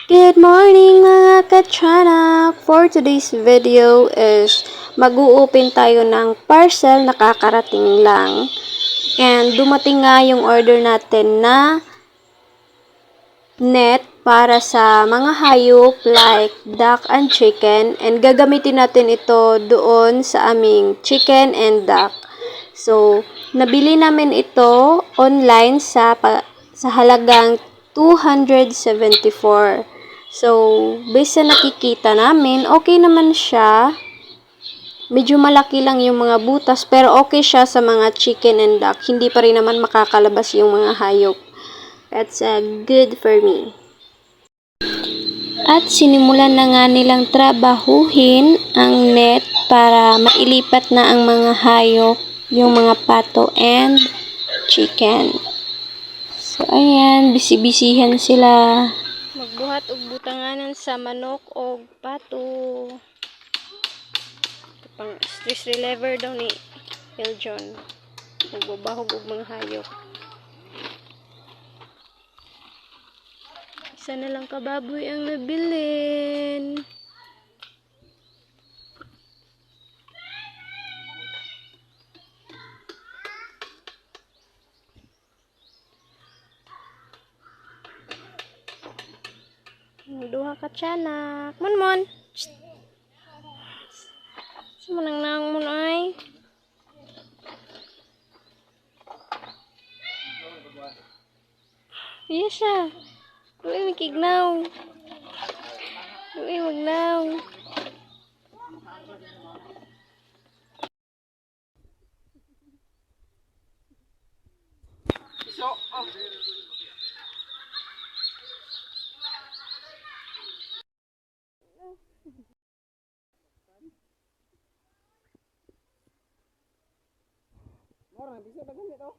Good morning mga ka-tiyanak! For today's video is mag-u-open tayo ng parcel na kakarating lang. And dumating nga yung order natin na net para sa mga hayop like duck and chicken. And gagamitin natin ito doon sa aming chicken and duck. So, nabili namin ito online sa halagang 274. So, based sa nakikita namin, okay naman siya. Medyo malaki lang yung mga butas, pero okay siya sa mga chicken and duck. Hindi pa rin naman makakalabas yung mga hayop. That's good for me. At sinimulan na nga nilang trabahuhin ang net para mailipat na ang mga hayop, yung mga pato and chicken. So, ayan, bisi-bisihan sila. Magbuhat og butanganan sa manok og pato. Ito pang stress reliever daw ni Eljon. Nagbabahog og mga hayop. Isa na lang kababoy ang nabilin. Duha ka tiyanak. Mon. Sumanang nang mo ay. Iya siya. Duwi mikignaw. Duwi magnaw. Orang bisa dagan ito.